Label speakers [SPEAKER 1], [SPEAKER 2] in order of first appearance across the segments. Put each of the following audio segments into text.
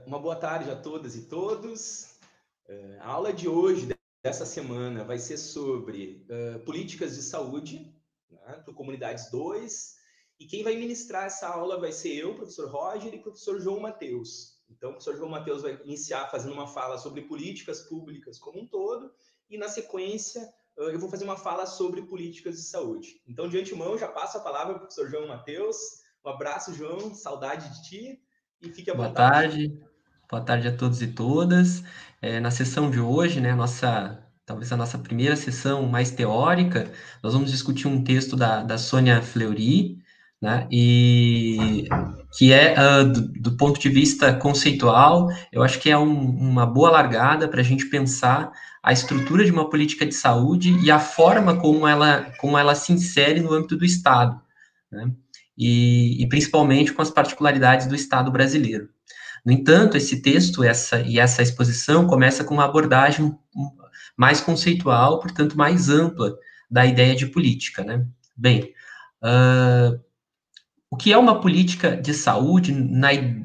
[SPEAKER 1] Uma boa tarde a todas e todos. A aula de hoje, dessa semana, vai ser sobre políticas de saúde, né, para Comunidades 2. E quem vai ministrar essa aula vai ser eu, professor Roger, e professor João Mateus. Então, o professor João Mateus vai iniciar fazendo uma fala sobre políticas públicas como um todo, e na sequência eu vou fazer uma fala sobre políticas de saúde. Então, de antemão, já passo a palavra para o professor João Mateus. Um abraço, João, saudade de ti, e fique à
[SPEAKER 2] Boa
[SPEAKER 1] vontade.
[SPEAKER 2] tarde, boa tarde a todos e todas. Na sessão de hoje, né, talvez a nossa primeira sessão mais teórica, nós vamos discutir um texto da Sônia Fleury, né, e que do ponto de vista conceitual, eu acho que é uma boa largada para a gente pensar a estrutura de uma política de saúde e a forma como ela se insere no âmbito do Estado, né? E principalmente com as particularidades do Estado brasileiro. No entanto, esse texto essa exposição começa com uma abordagem mais conceitual, portanto, mais ampla da ideia de política, né? Bem, o que é uma política de saúde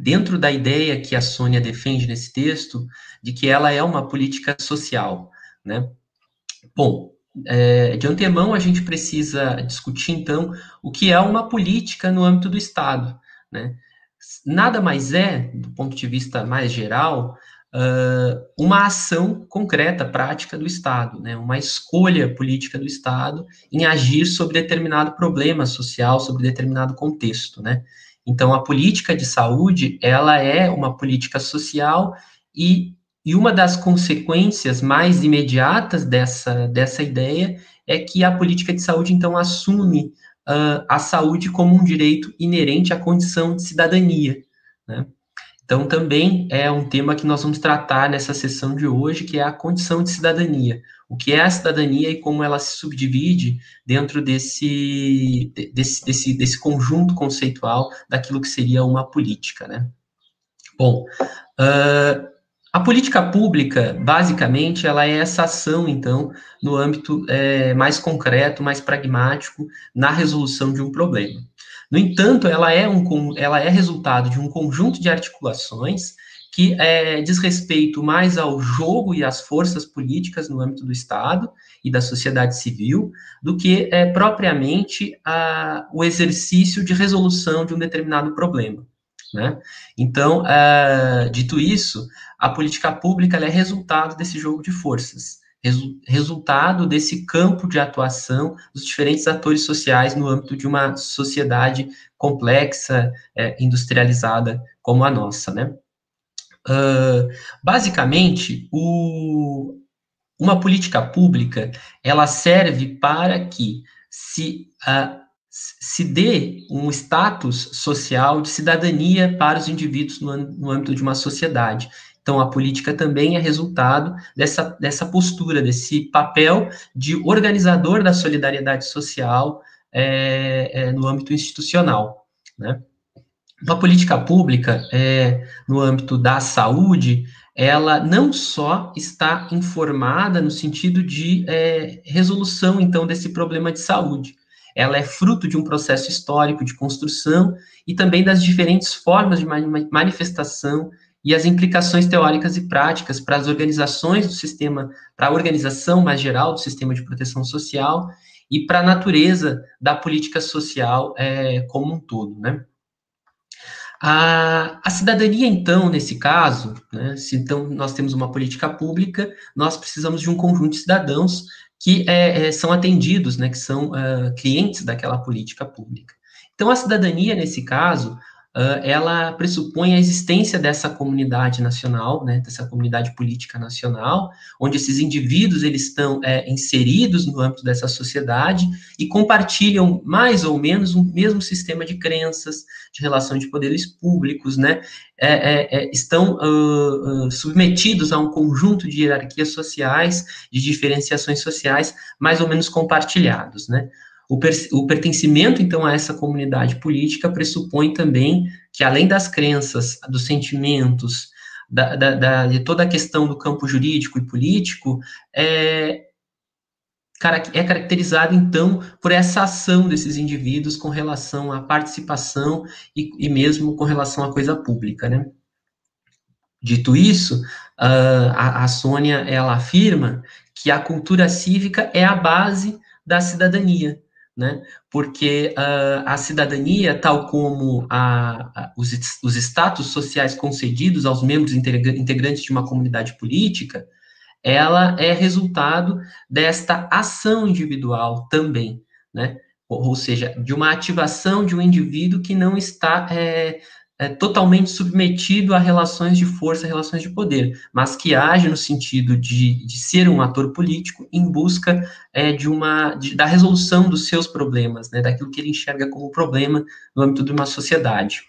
[SPEAKER 2] dentro da ideia que a Sônia defende nesse texto, de que ela é uma política social, né? Bom, de antemão a gente precisa discutir, então, o que é uma política no âmbito do Estado, né? Nada mais é, do ponto de vista mais geral, uma ação concreta, prática do Estado, né? Uma escolha política do Estado em agir sobre determinado problema social, sobre determinado contexto, né? Então, a política de saúde, ela é uma política social e uma das consequências mais imediatas dessa ideia é que a política de saúde, então, assume a saúde como um direito inerente à condição de cidadania, né? Então, também é um tema que nós vamos tratar nessa sessão de hoje, que é a condição de cidadania. O que é a cidadania e como ela se subdivide dentro desse conjunto conceitual daquilo que seria uma política, né? Bom, a política pública, basicamente, ela é essa ação, então, no âmbito mais concreto, mais pragmático, na resolução de um problema. No entanto, ela é resultado de um conjunto de articulações que diz respeito mais ao jogo e às forças políticas no âmbito do Estado e da sociedade civil, do que propriamente o exercício de resolução de um determinado problema, né? Então, dito isso, a política pública é resultado desse jogo de forças, resultado desse campo de atuação dos diferentes atores sociais no âmbito de uma sociedade complexa, industrializada como a nossa, né? Basicamente, uma política pública, ela serve para que se dê um status social de cidadania para os indivíduos no âmbito de uma sociedade. Então, a política também é resultado dessa postura, desse papel de organizador da solidariedade social no âmbito institucional, né? Uma política pública, no âmbito da saúde, ela não só está informada no sentido de resolução, então, desse problema de saúde. Ela é fruto de um processo histórico de construção e também das diferentes formas de manifestação e as implicações teóricas e práticas para as organizações do sistema, para a organização mais geral do sistema de proteção social e para a natureza da política social como um todo, né? A cidadania, então, nesse caso, né, se então nós temos uma política pública, nós precisamos de um conjunto de cidadãos que são atendidos, né, que são clientes daquela política pública. Então, a cidadania, nesse caso, ela pressupõe a existência dessa comunidade nacional, né, dessa comunidade política nacional, onde esses indivíduos eles estão inseridos no âmbito dessa sociedade e compartilham mais ou menos um mesmo sistema de crenças, de relação de poderes públicos, né, estão submetidos a um conjunto de hierarquias sociais, de diferenciações sociais, mais ou menos compartilhados, né. O pertencimento, então, a essa comunidade política pressupõe também que, além das crenças, dos sentimentos, de toda a questão do campo jurídico e político, é caracterizado, então, por essa ação desses indivíduos com relação à participação e mesmo com relação à coisa pública, né? Dito isso, a Sônia, ela afirma que a cultura cívica é a base da cidadania, né? Porque a cidadania, tal como os status sociais concedidos aos membros integrantes de uma comunidade política, ela é resultado desta ação individual também, né? Ou seja, de uma ativação de um indivíduo que não está totalmente submetido a relações de força, relações de poder, mas que age no sentido de ser um ator político em busca da resolução dos seus problemas, né? Daquilo que ele enxerga como problema no âmbito de uma sociedade.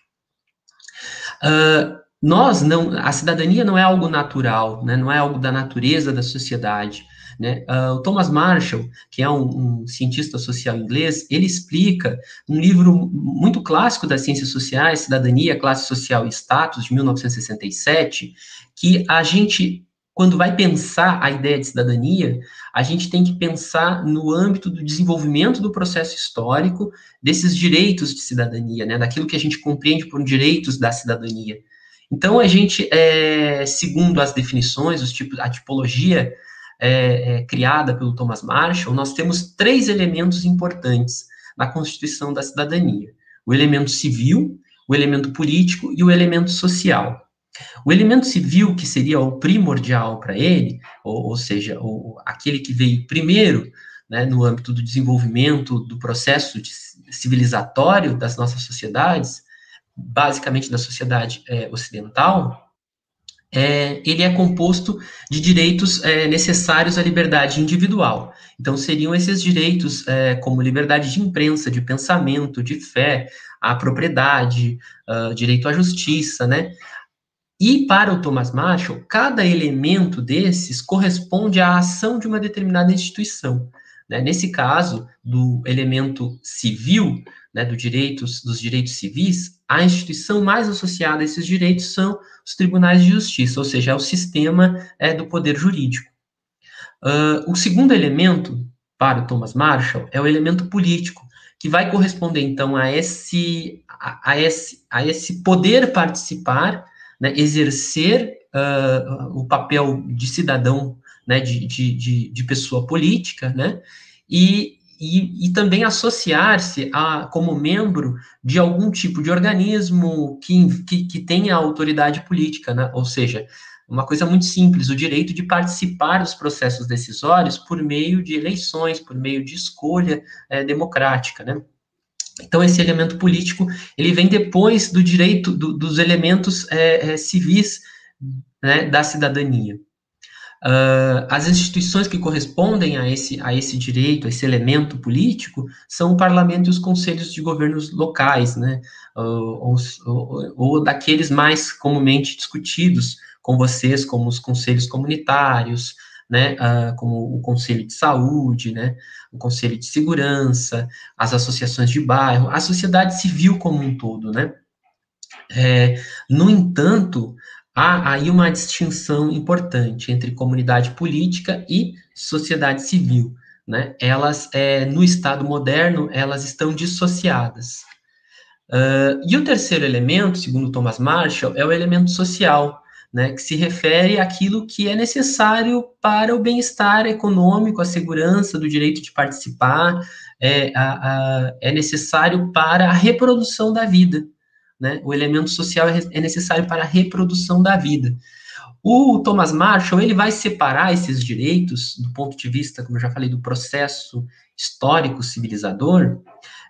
[SPEAKER 2] A cidadania não é algo natural, né, não é algo da natureza da sociedade, né? O Thomas Marshall, que é um cientista social inglês, ele explica, um livro muito clássico das ciências sociais, Cidadania, Classe Social e Status, de 1967, que a gente, quando vai pensar a ideia de cidadania, a gente tem que pensar no âmbito do desenvolvimento do processo histórico desses direitos de cidadania, né, daquilo que a gente compreende por direitos da cidadania. Então, a gente, segundo as definições, a tipologia criada pelo Thomas Marshall, nós temos 3 elementos importantes na constituição da cidadania: o elemento civil, o elemento político e o elemento social. O elemento civil, que seria o primordial para ele, ou seja, aquele que veio primeiro, né, no âmbito do desenvolvimento do processo civilizatório das nossas sociedades, basicamente da sociedade ocidental, ele é composto de direitos necessários à liberdade individual. Então, seriam esses direitos como liberdade de imprensa, de pensamento, de fé, à propriedade, direito à justiça, né? E para o Thomas Marshall, cada elemento desses corresponde à ação de uma determinada instituição, né? Nesse caso, do elemento civil, né, dos direitos civis, a instituição mais associada a esses direitos são os tribunais de justiça, ou seja, é o sistema do poder jurídico. O segundo elemento, para o Thomas Marshall, é o elemento político, que vai corresponder, então, a esse poder participar, né, exercer o papel de cidadão, né, de pessoa política, né, e também associar-se como membro de algum tipo de organismo que tenha autoridade política, né, ou seja, uma coisa muito simples, o direito de participar dos processos decisórios por meio de eleições, por meio de escolha democrática, né. Então, esse elemento político, ele vem depois do direito, dos elementos civis, né, da cidadania. As instituições que correspondem a esse direito, a esse elemento político, são o parlamento e os conselhos de governos locais, né, ou daqueles mais comumente discutidos com vocês, como os conselhos comunitários, né, como o Conselho de Saúde, né, o Conselho de Segurança, as associações de bairro, a sociedade civil como um todo, né. No entanto, há aí uma distinção importante entre comunidade política e sociedade civil, né. Elas, no Estado moderno, elas estão dissociadas. E o terceiro elemento, segundo Thomas Marshall, é o elemento social, né, que se refere àquilo que é necessário para o bem-estar econômico, a segurança do direito de participar, é necessário para a reprodução da vida, né? O elemento social é necessário para a reprodução da vida. O Thomas Marshall, ele vai separar esses direitos, do ponto de vista, como eu já falei, do processo histórico civilizador,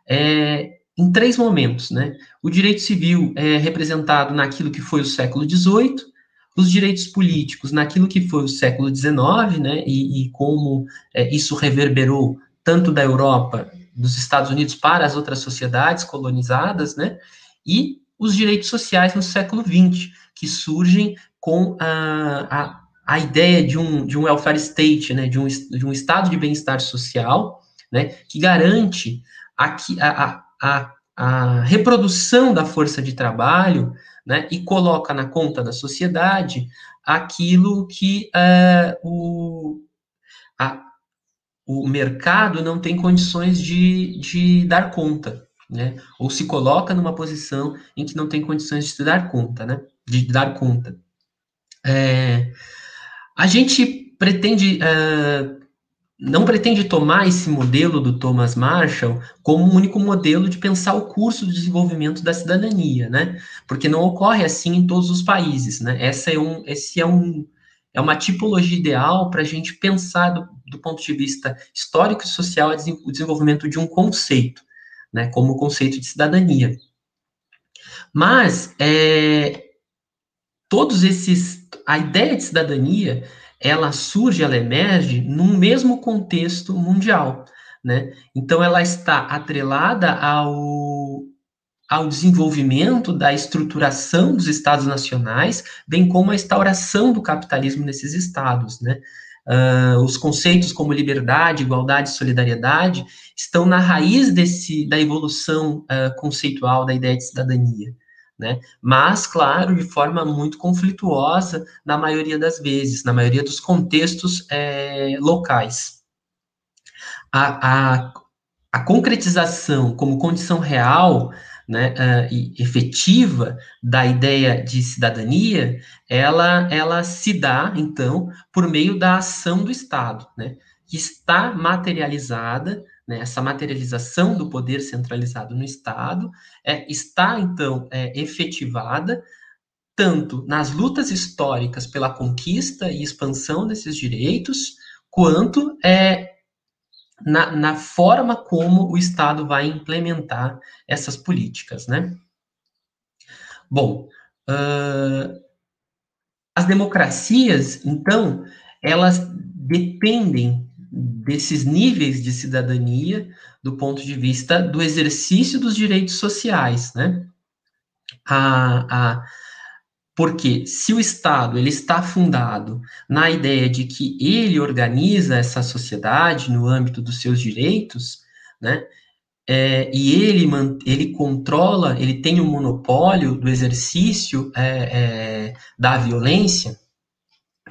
[SPEAKER 2] em 3 momentos, né? O direito civil é representado naquilo que foi o século XVIII, os direitos políticos naquilo que foi o século XIX, né? E como isso reverberou tanto da Europa, dos Estados Unidos para as outras sociedades colonizadas, né? E os direitos sociais no século XX, que surgem com a ideia de um welfare state, né? De um estado de bem-estar social, né? Que garante a reprodução da força de trabalho, né, e coloca na conta da sociedade aquilo que o mercado não tem condições de dar conta, né, ou se coloca numa posição em que não tem condições de se dar conta, né, de dar conta. A gente não pretende tomar esse modelo do Thomas Marshall como um único modelo de pensar o curso de desenvolvimento da cidadania, né? Porque não ocorre assim em todos os países, né? É uma tipologia ideal para a gente pensar do ponto de vista histórico e social o desenvolvimento de um conceito, né? Como o conceito de cidadania. Mas a ideia de cidadania, ela surge, ela emerge num mesmo contexto mundial, né? Então, ela está atrelada ao desenvolvimento da estruturação dos estados nacionais, bem como a instauração do capitalismo nesses estados, né? Os conceitos como liberdade, igualdade e solidariedade estão na raiz da evolução conceitual da ideia de cidadania, né? Mas, claro, de forma muito conflituosa na maioria das vezes, na maioria dos contextos locais. A concretização como condição real, né, e efetiva da ideia de cidadania, ela se dá, então, por meio da ação do Estado, né, que está materializada, né, essa materialização do poder centralizado no Estado, está, então, efetivada tanto nas lutas históricas pela conquista e expansão desses direitos, quanto na forma como o Estado vai implementar essas políticas, né? Bom, as democracias, então, elas dependem desses níveis de cidadania do ponto de vista do exercício dos direitos sociais, né? Porque se o Estado ele está fundado na ideia de que ele organiza essa sociedade no âmbito dos seus direitos, né, e ele controla, ele tem o monopólio do exercício da violência,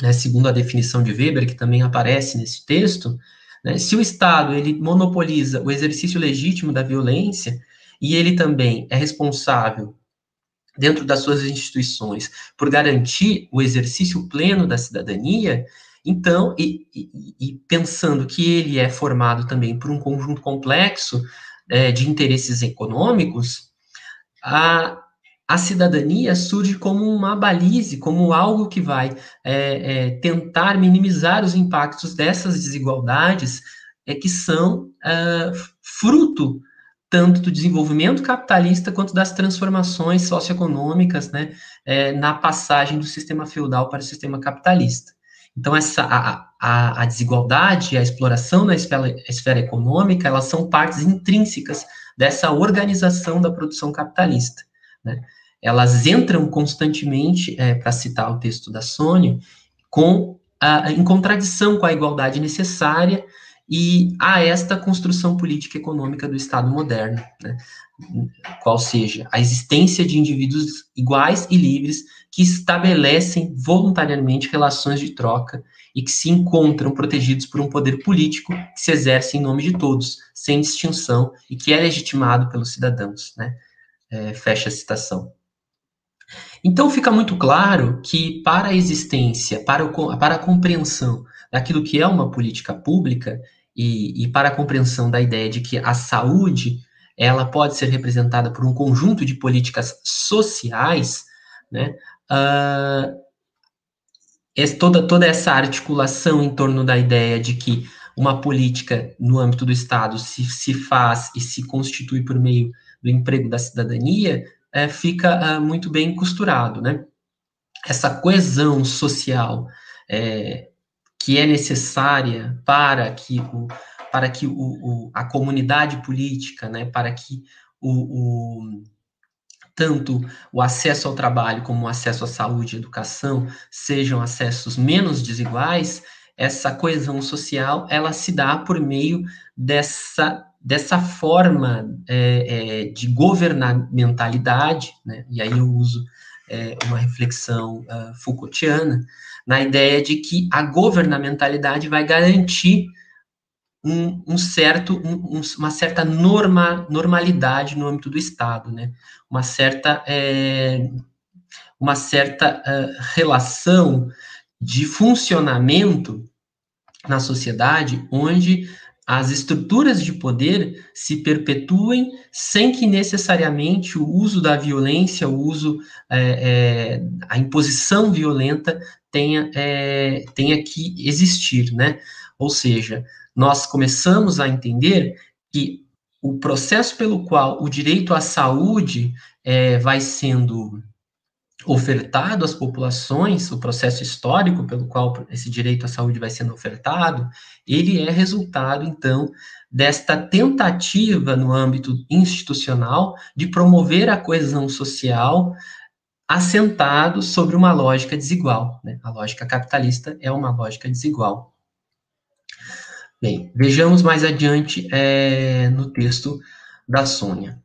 [SPEAKER 2] né, segundo a definição de Weber, que também aparece nesse texto, né, se o Estado ele monopoliza o exercício legítimo da violência, e ele também é responsável dentro das suas instituições, por garantir o exercício pleno da cidadania, então, e pensando que ele é formado também por um conjunto complexo de interesses econômicos, a cidadania surge como uma balize, como algo que vai tentar minimizar os impactos dessas desigualdades que são fruto tanto do desenvolvimento capitalista quanto das transformações socioeconômicas, né, na passagem do sistema feudal para o sistema capitalista. Então, a desigualdade e a exploração na esfera econômica, elas são partes intrínsecas dessa organização da produção capitalista, né? Elas entram constantemente, para citar o texto da Sônia, em contradição com a igualdade necessária e a esta construção política e econômica do Estado moderno, né? Qual seja a existência de indivíduos iguais e livres que estabelecem voluntariamente relações de troca e que se encontram protegidos por um poder político que se exerce em nome de todos, sem distinção, e que é legitimado pelos cidadãos, né? Fecha a citação. Então, fica muito claro que para a existência, para a compreensão daquilo que é uma política pública e para a compreensão da ideia de que a saúde ela pode ser representada por um conjunto de políticas sociais, né? Toda essa articulação em torno da ideia de que uma política no âmbito do Estado se faz e se constitui por meio do emprego da cidadania, fica muito bem costurado, né? Essa coesão social que é necessária para que a comunidade política, né, para que tanto o acesso ao trabalho como o acesso à saúde e educação sejam acessos menos desiguais, essa coesão social, ela se dá por meio dessa forma de governamentalidade, né? E aí eu uso uma reflexão Foucaultiana, na ideia de que a governamentalidade vai garantir uma certa normalidade no âmbito do Estado, né? Uma certa uma certa relação de funcionamento na sociedade, onde as estruturas de poder se perpetuem sem que necessariamente o uso da violência, o uso, a imposição violenta tenha que existir, né? Ou seja, nós começamos a entender que o processo pelo qual o direito à saúde vai sendo ofertado às populações, o processo histórico pelo qual esse direito à saúde vai sendo ofertado, ele é resultado, então, desta tentativa no âmbito institucional de promover a coesão social assentado sobre uma lógica desigual, né? A lógica capitalista é uma lógica desigual. Bem, vejamos mais adiante no texto da Sônia.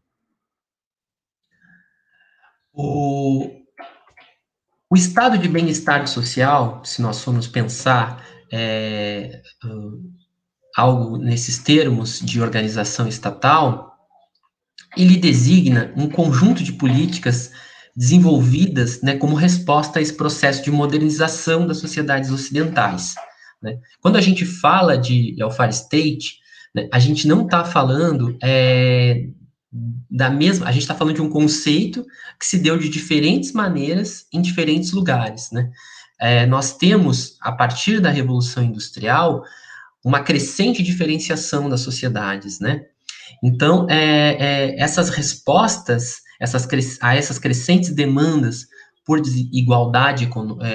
[SPEAKER 2] O estado de bem-estar social, se nós formos pensar algo nesses termos de organização estatal, ele designa um conjunto de políticas desenvolvidas, né, como resposta a esse processo de modernização das sociedades ocidentais, né? Quando a gente fala de welfare state, né, a gente não está falando a gente está falando de um conceito que se deu de diferentes maneiras em diferentes lugares, né? Nós temos, a partir da Revolução Industrial, uma crescente diferenciação das sociedades, né? Então, essas respostas a essas crescentes demandas por desigualdade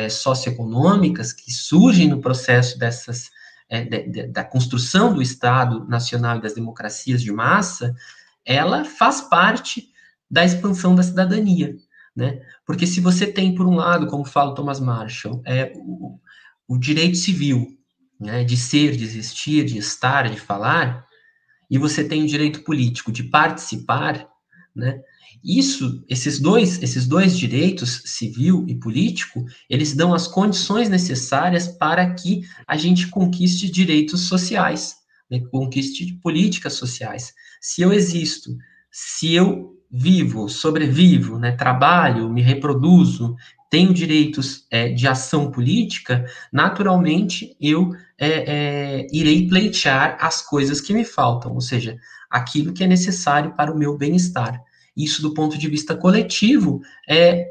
[SPEAKER 2] socioeconômicas que surgem no processo da construção do Estado Nacional e das democracias de massa, ela faz parte da expansão da cidadania, né? Porque se você tem, por um lado, como fala Thomas Marshall, o direito civil, né, de ser, de existir, de estar, de falar, e você tem o direito político de participar, né? Esses dois direitos, civil e político, eles dão as condições necessárias para que a gente conquiste direitos sociais, né, conquiste políticas sociais. Se eu existo, se eu vivo, sobrevivo, né, trabalho, me reproduzo, tenho direitos de ação política, naturalmente eu irei pleitear as coisas que me faltam, ou seja, aquilo que é necessário para o meu bem-estar. Isso, do ponto de vista coletivo,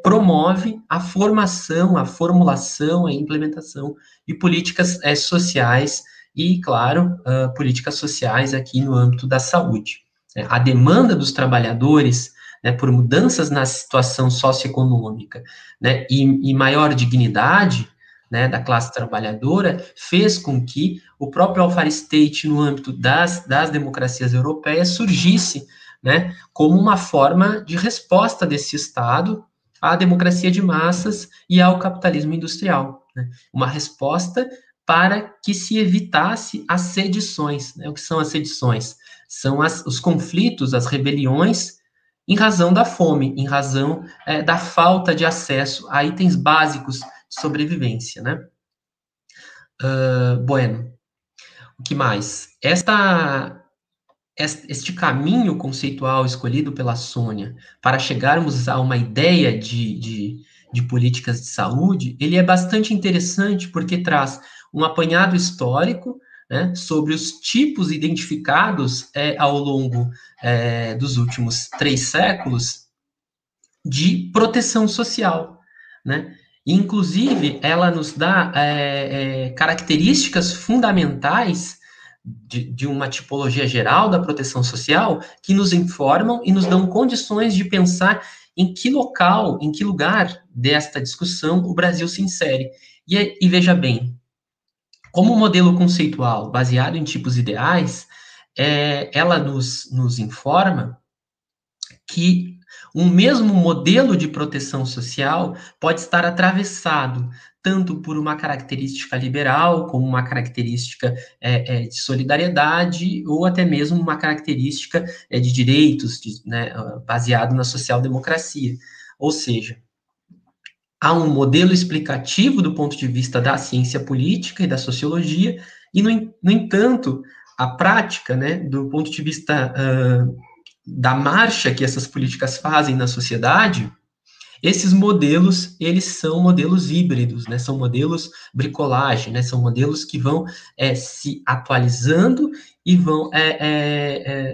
[SPEAKER 2] promove a formação, a formulação, a implementação de políticas sociais e, claro, políticas sociais aqui no âmbito da saúde. A demanda dos trabalhadores, né, por mudanças na situação socioeconômica, né, e maior dignidade, né, da classe trabalhadora, fez com que o próprio welfare state, no âmbito das democracias europeias, surgisse, né, como uma forma de resposta desse Estado à democracia de massas e ao capitalismo industrial, né, uma resposta para que se evitasse as sedições, né? O que são as sedições? São os conflitos, as rebeliões, em razão da fome, em razão da falta de acesso a itens básicos de sobrevivência, né? Bueno, o que mais? Este caminho conceitual escolhido pela Sônia para chegarmos a uma ideia de políticas de saúde, ele é bastante interessante porque traz um apanhado histórico, né, sobre os tipos identificados ao longo dos últimos 3 séculos de proteção social, né? Inclusive, ela nos dá características fundamentais de uma tipologia geral da proteção social que nos informam e nos dão condições de pensar em que local, em que lugar desta discussão o Brasil se insere. E veja bem, como modelo conceitual baseado em tipos ideais, ela nos informa que um mesmo modelo de proteção social pode estar atravessado tanto por uma característica liberal, como uma característica de solidariedade, ou até mesmo uma característica de direitos, né, baseado na social-democracia. Ou seja, há um modelo explicativo do ponto de vista da ciência política e da sociologia, e, no entanto, a prática, né, do ponto de vista da marcha que essas políticas fazem na sociedade, esses modelos, eles são modelos híbridos, né? São modelos bricolagem, né? São modelos que vão se atualizando e vão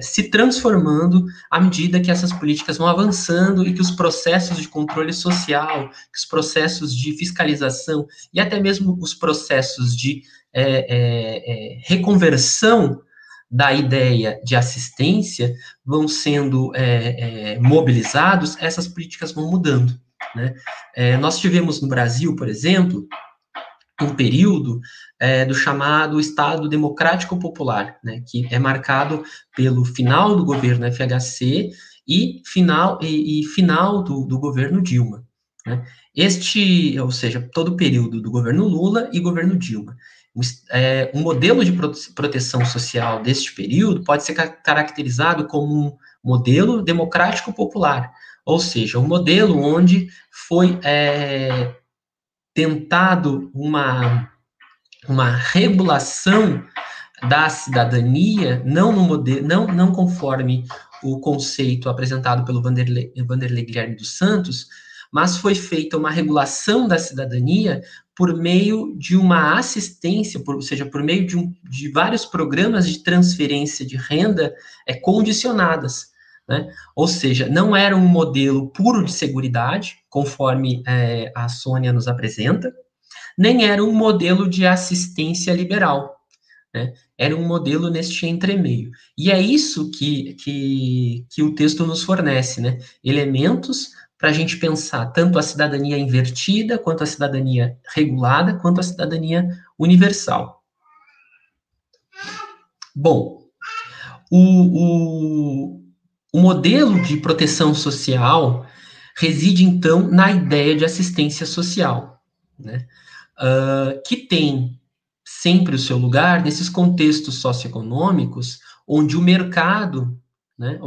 [SPEAKER 2] se transformando à medida que essas políticas vão avançando e que os processos de controle social, que os processos de fiscalização e até mesmo os processos de reconversão da ideia de assistência vão sendo mobilizados, essas políticas vão mudando, né? Nós tivemos no Brasil, por exemplo, um período do chamado Estado Democrático Popular, né, que é marcado pelo final do governo FHC e final do governo Dilma, né? Ou seja, todo o período do governo Lula e governo Dilma. Um modelo de proteção social deste período pode ser caracterizado como um modelo democrático popular, ou seja, um modelo onde foi tentado uma regulação da cidadania, não conforme o conceito apresentado pelo Vanderlei Guilherme dos Santos, mas foi feita uma regulação da cidadania por meio de uma assistência, ou seja, por meio de vários programas de transferência de renda condicionadas, né? Ou seja, não era um modelo puro de seguridade, conforme a Sônia nos apresenta, nem era um modelo de assistência liberal, né? Era um modelo neste entremeio. E é isso que o texto nos fornece, né? Elementos para a gente pensar tanto a cidadania invertida, quanto a cidadania regulada, quanto a cidadania universal. Bom, o modelo de proteção social reside, então, na ideia de assistência social, né? Que tem sempre o seu lugar nesses contextos socioeconômicos onde o mercado, né,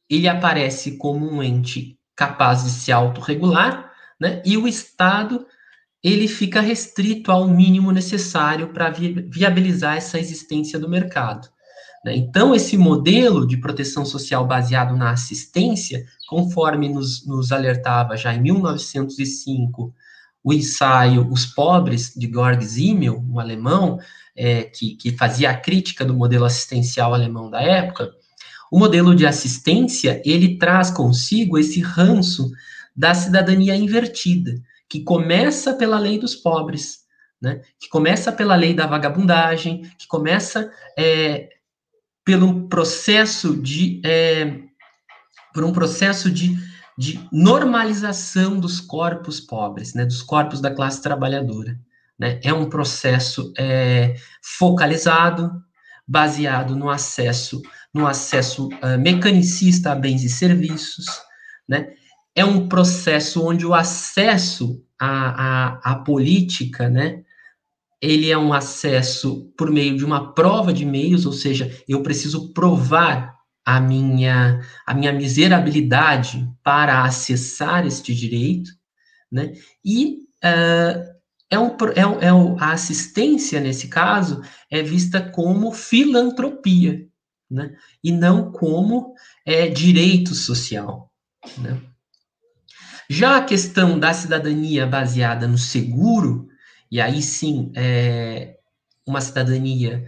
[SPEAKER 2] ele aparece como um ente capaz de se autorregular, né, e o Estado, ele fica restrito ao mínimo necessário para viabilizar essa existência do mercado, né? Então, esse modelo de proteção social baseado na assistência, conforme nos alertava já em 1905, o ensaio Os Pobres, de Georg Simmel, um alemão, que fazia a crítica do modelo assistencial alemão da época, o modelo de assistência, ele traz consigo esse ranço da cidadania invertida, que começa pela lei dos pobres, né? Que começa pela lei da vagabundagem, que começa pelo processo de normalização dos corpos pobres, né, dos corpos da classe trabalhadora, né? É um processo focalizado, baseado no acesso mecanicista a bens e serviços, né? É um processo onde o acesso à política, né, ele é um acesso por meio de uma prova de meios, ou seja, eu preciso provar a minha miserabilidade para acessar este direito, né? E a assistência, nesse caso, é vista como filantropia, né? E não como direito social, né? Já a questão da cidadania baseada no seguro, e aí sim, uma cidadania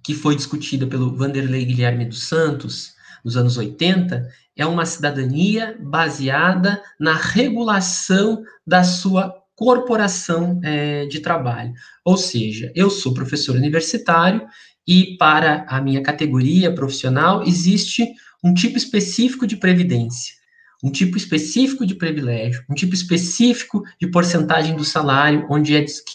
[SPEAKER 2] que foi discutida pelo Vanderlei Guilherme dos Santos, nos anos 80, é uma cidadania baseada na regulação da sua corporação de trabalho. Ou seja, eu sou professor universitário e para a minha categoria profissional existe um tipo específico de previdência, um tipo específico de privilégio, um tipo específico de porcentagem do salário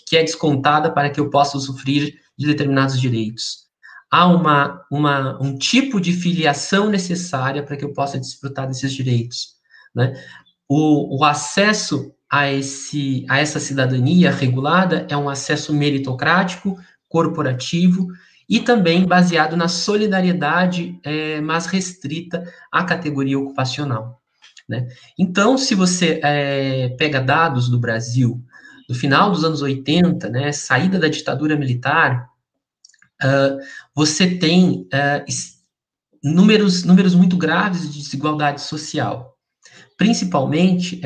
[SPEAKER 2] que é descontada para que eu possa usufruir de determinados direitos. Há um tipo de filiação necessária para que eu possa desfrutar desses direitos, né? O acesso a essa cidadania regulada é um acesso meritocrático, corporativo e também baseado na solidariedade, mas restrita à categoria ocupacional, né? Então, se você pega dados do Brasil do final dos anos 80, né, saída da ditadura militar, você tem números muito graves de desigualdade social. principalmente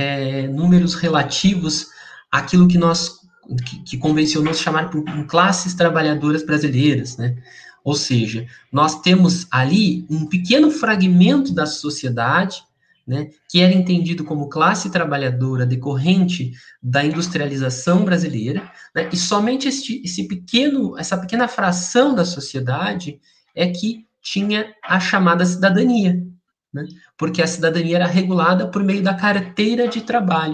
[SPEAKER 2] números relativos àquilo que convencionou se chamar por classes trabalhadoras brasileiras, né? Ou seja, nós temos ali um pequeno fragmento da sociedade, né, que era entendido como classe trabalhadora decorrente da industrialização brasileira, né, e somente essa pequena fração da sociedade é que tinha a chamada cidadania, né, porque a cidadania era regulada por meio da carteira de trabalho.